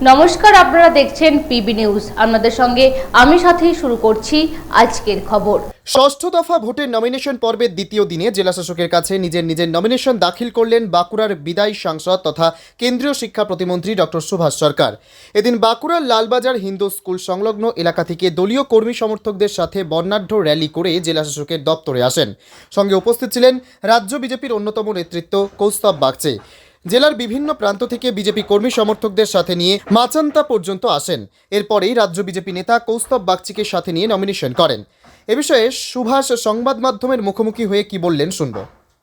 নমস্কার, আপনারা দেখছেন পিবি নিউজ। আপনাদের সঙ্গে আমি সাথেই শুরু করছি আজকের খবর। ষষ্ঠ দফা ভোটের নমিনেশন পর্বের দ্বিতীয় দিনে জেলাশাসকের কাছে নিজের নমিনেশন দাখিল করলেন বাঁকুড়ার বিদায়ী সাংসদ তথা কেন্দ্রীয় শিক্ষা প্রতিমন্ত্রী ডক্টর সুভাষ সরকার। এদিন বাঁকুড়ার লালবাজার হিন্দু স্কুল সংলগ্ন এলাকা থেকে দলীয় কর্মী সমর্থকদের সাথে বর্ণাঢ্য র্যালি করে জেলাশাসকের দপ্তরে আসেন। সঙ্গে উপস্থিত ছিলেন রাজ্য বিজেপির অন্যতম নেতৃত্ব কৌস্তব বাগচি। জেলার বিভিন্ন প্রান্ত থেকে বিজেপি কর্মী সমর্থকদের সাথে নিয়ে মাচান্তা পর্যন্ত আসেন। এরপরেই রাজ্য বিজেপি নেতা কৌস্তব বাগচিকে সাথে নিয়ে নমিনেশন করেন। এ বিষয়ে সুভাষ সংবাদ মাধ্যমের মুখোমুখি হয়ে কি বললেন শুনব।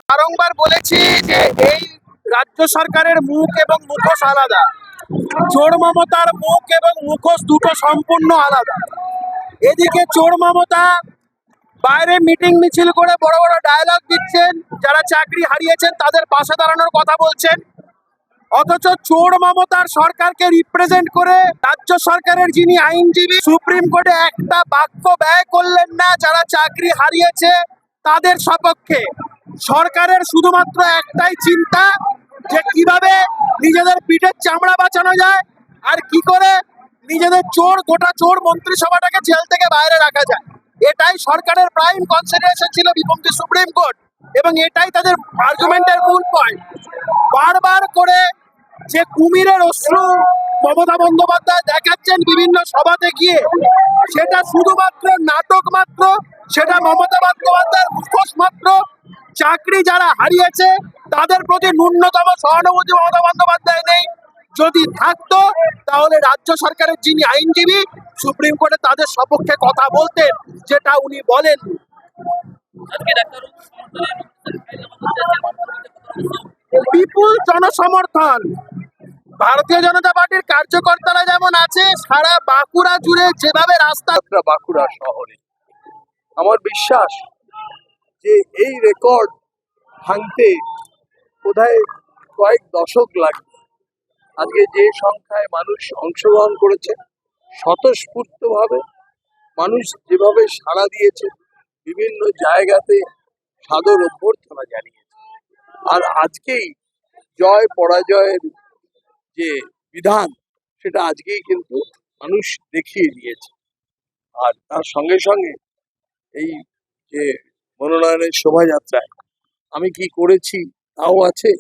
বারংবার বলেছি যে এই রাজ্য সরকারের মুখ এবং মুখোশ আলাদা। চোর মমতার মুখ এবং মুখোশ দুটো সম্পূর্ণ আলাদা। এদিকে চোর মমতা বাইরে মিটিং মিছিল করে বড় বড় ডায়লগ দিচ্ছেন, যারা চাকরি হারিয়েছেন তাদের পাশে দাঁড়ানোর কথা বলছেন, অথচ চোর মমতার সরকারকে রিপ্রেজেন্ট করে রাজ্য সরকারের যিনি আইনজীবী সুপ্রিম কোর্টে একটা বাক্য ব্যয় করলেন না যারা চাকরি হারিয়েছে তাদের সপক্ষে। সরকারের শুধুমাত্র একটাই চিন্তা যে কিভাবে নিজেদের পিঠের চামড়া বাঁচানো যায় আর কি করে নিজেদের গোটা চোর মন্ত্রিসভাটাকে জেল থেকে বাইরে রাখা যায়। এটাই সরকারের প্রাইম কনসিডারেশন ছিল বিপক্ষে সুপ্রিম কোর্ট, এবং এটাই তাদের আর্গুমেন্টের মূল পয়েন্ট। বারবার করে যে কুমিরের অশ্রু মমতা বন্দ্যোপাধ্যায় দেখাচ্ছেন বিভিন্ন সভাতে গিয়ে, সেটা শুধুমাত্র নাটক মাত্র, সেটা মমতা বন্দ্যোপাধ্যায়ের মুখোশ মাত্র। চাকরি যারা হারিয়েছে তাদের প্রতি ন্যূনতম সহানুভূতি মমতা বন্দ্যোপাধ্যায় নেই। যদি থাকতো তাহলে রাজ্য সরকারের যিনি আইনজীবী সুপ্রিম কোর্টে তাদের সপক্ষে কথা বলতেন, যেটা উনি বলেন। বিপুল জনসমর্থন ভারতীয় জনতা পার্টির কার্যকর্তারা যেমন আছে, সারা বাঁকুড়া জুড়ে যেভাবে রাস্তা, বাঁকুড়া শহরে আমার বিশ্বাস যে এই রেকর্ড ভাঙতে বোধহয় কয়েক দশক লাগবে। আজকে যে সংখ্যায় মানুষ অংশগ্রহণ করেছে, স্বতঃস্ফূর্তভাবে মানুষ যেভাবে সাড়া দিয়েছে, বিভিন্ন জায়গাতে সাদর অভ্যর্থনা জানিয়েছে। আর আজকেই জয় পরাজয়ের যে বিধান, সেটা আজকেই কিন্তু মানুষ দেখিয়ে দিয়েছে। আর তার সঙ্গে সঙ্গে এই যে মনোনয়নের শোভাযাত্রায় আমি কি করেছি তাও আছে,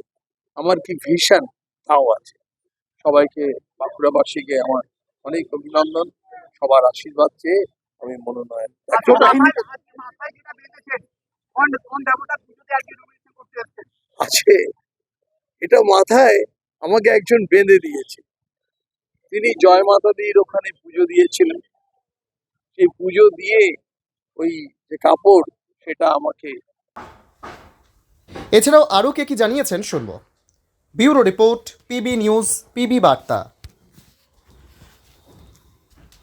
আমার কি ভিশন তাও আছে। সবাইকে, বাঁকুড়াবাসীকে আমার অনেক অভিনন্দন, সবার আশীর্বাদ চেয়ে আমি মনোনয়ন আছে। এটা মাথায় আমাকে একজন বেঁধে দিয়েছে। তিনি জয় মাতা দির ওখানে পুজো দিয়েছিলেন, সেই পুজো দিয়ে ওই যে কাপড় সেটা আমাকে। এছাড়াও আরও কে কি জানিয়েছেন শুনব। Bureau report, PB news, PB বার্তা।